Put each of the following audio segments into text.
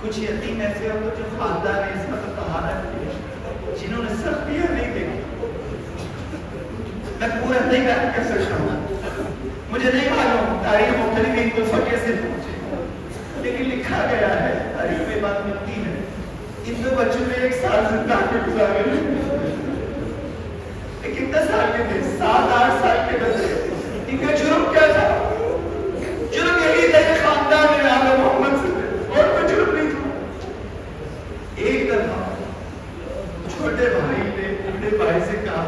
کچھ یتیم ایسے ہوں جو خاندان عصمت و طہارت کے جنہوں نے سختیاں نہیں دیکھی. میں پورا نہیں بیان کر سکتا ہوں, مجھے نہیں معلوم تاریخ مختلف ان کو فقے سے پہنچے, لیکن لکھا گیا ہے, تاریخ میں بات ملتی ہے, ان دو بچوں نے 1 سال زندان میں گزارے. کتنے سال کے تھے؟ 7-8 سال کے بچے. ان کا جرم کیا تھا؟ جرم یہی تھا کہ خاندان میں آل محمد سے اور کوئی جرم نہیں تھا. ایک دفعہ چھوٹے بھائی نے بڑے بھائی سے کہا,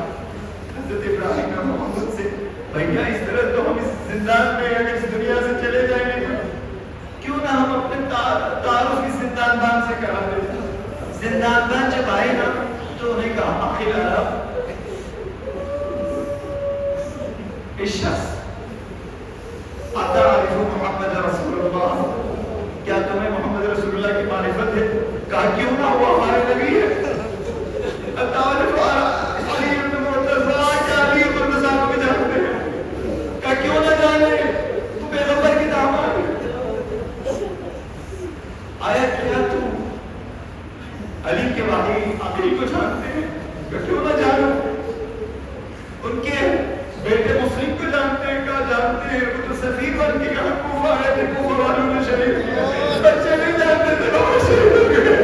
حضرت ابراہیم اور محمد سے, بھیا اس طرح تو ہم اس زندان میں اگر اس دنیا سے چلے جائیں گے کیوں نہ ہم اپنے تعارف اس زندان بان سے کرا دیں. زندان بان جب آئے نا تو انہیں کہا, آخر عرب اس شخص اتعرف محمد رسول اللہ, کیا تمہیں محمد رسول اللہ کی معرفت ہے؟ کہا کیوں نہ, وہ ہمارے نبی ہے. اتعرف علی بن مرتضیٰ, کیا علی بن مرتضیٰ کو بھی جانتے ہیں؟ کہا کیوں نہ جانے, تو پیغمبر کی داماد ہے. آیا کیا تم علی کے واحد علی کو جانتے ہیں؟ کہ کیوں نہ جانو. ان کے بیٹے مسلم کو جانتے ہیں؟ کہا جانتے ہیں, وہ تو سفیر بن کے کہا کوفہ آئے تھے, کوفہ والوں نے شہید کیا. بچے نہیں جانتے تھے, وہ شہید ہو گئے.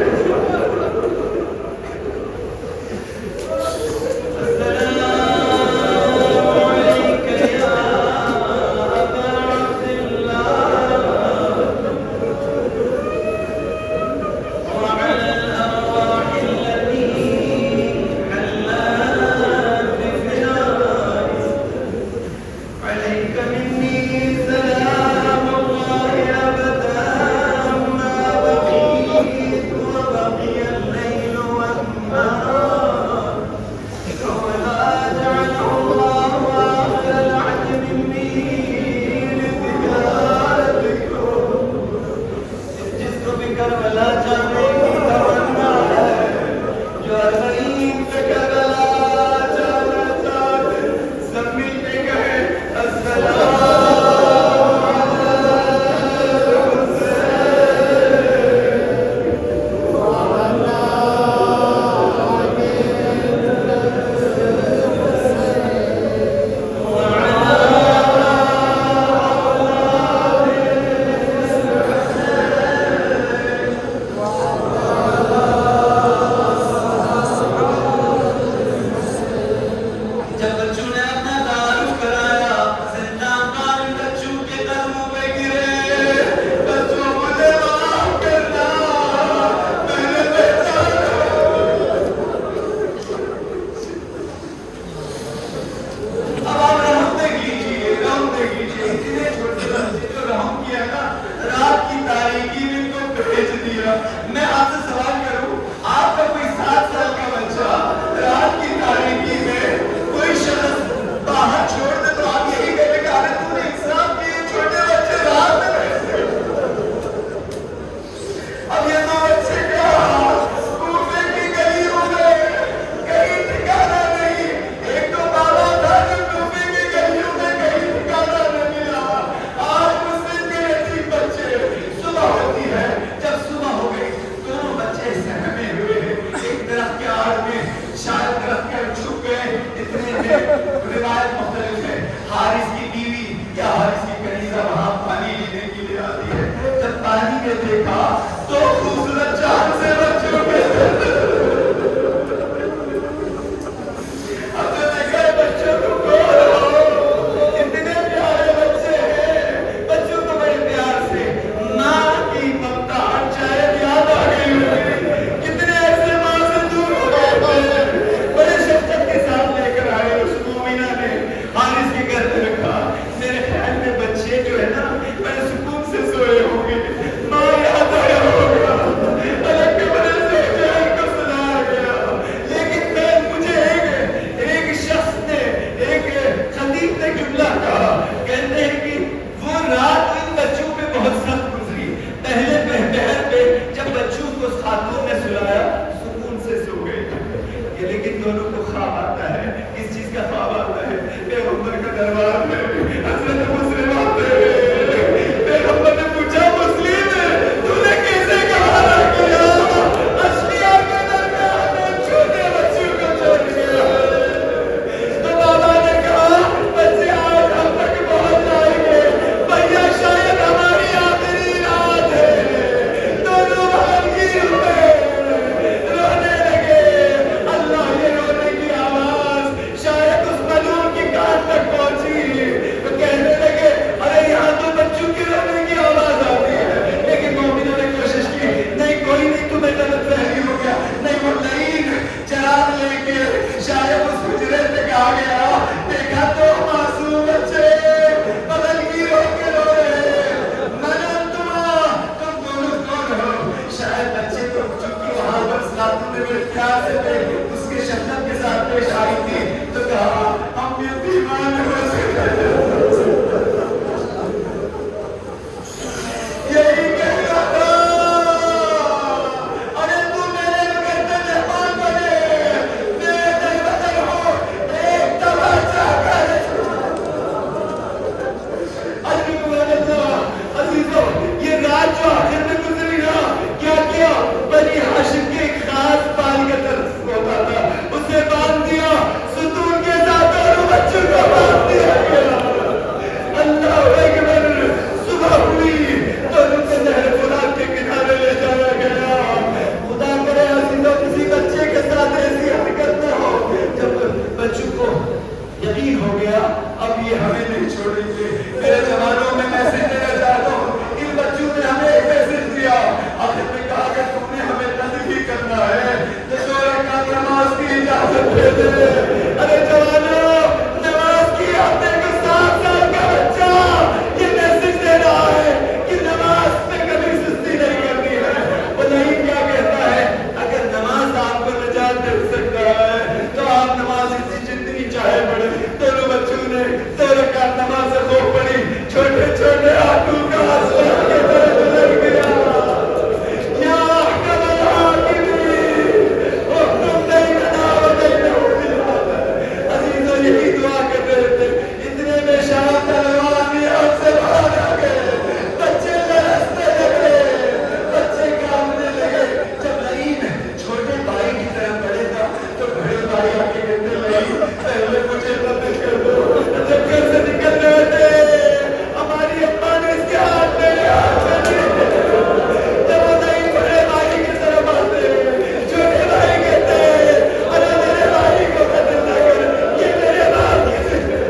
یہ ہمیں نہیں چھوڑیں گے. میرے جوانوں میں میسج دینا چاہتا ہوں, ان بچوں نے ہمیں ایک میسج دیا, آخر میں کہا کہ تم نے ہمیں تنظیم کرنا ہے تو 2 رکعت نماز کی اجازت دے دے. ارے جوانوں, نماز کی ہفتے کا 7 سال کا بچہ یہ میسج دے رہا ہے کہ نماز میں کبھی سستی نہیں کرنی ہے. وہ نہیں کیا کہتا ہے, اگر نماز آپ کو نجات دے سکتا ہے تو آپ نماز جتنی چاہے پڑھیں. دونوں بچوں نے 2 رکعت نماز خوب پڑھی, چھوٹے چھوٹے ہاتھوں کا آسمان کے طرف لگ گیا. یا احکم الحاکمین احکم بیننا و بینہم بالعدل. عزیزوں, یہی دعا کر رہے تھے, اتنے میں شام طلباء نے ہم سے باہر آ گئے. بچے لرزنے لگے, بچے کانپنے لگے. جب لئیم چھوٹے بھائی کی طرف بڑھے گا تو بڑے بھائی آ کے کہتے لئیم پہلے مجھے مدد کر دو. جب گھر سے نکل رہے تھے ہماری اماں نے اس کے ہاتھ میرے ہاتھ میں دیے. جب وہ نہیں بڑے بھائی کی طرف آتے, چھوٹے بھائی کہتے ارے میرے بھائی کو قتل نہ کر, یہ میرے باپ کی ذکر.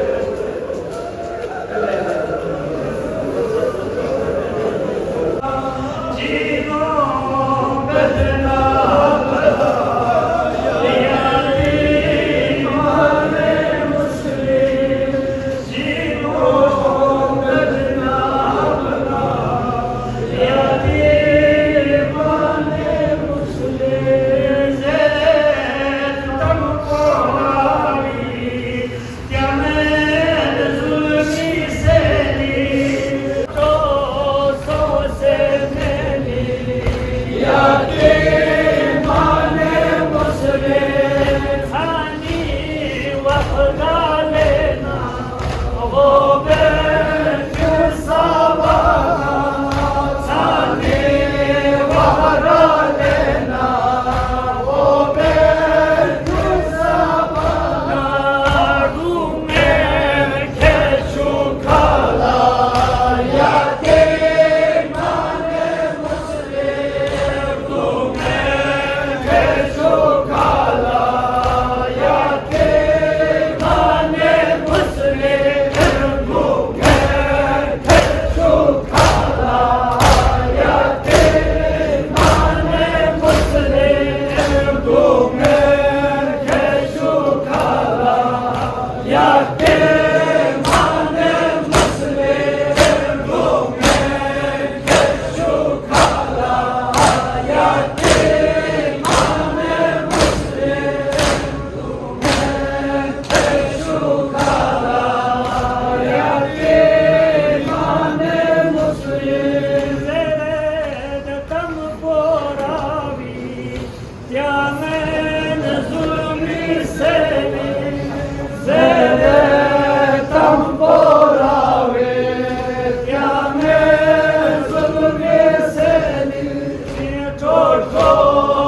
Oh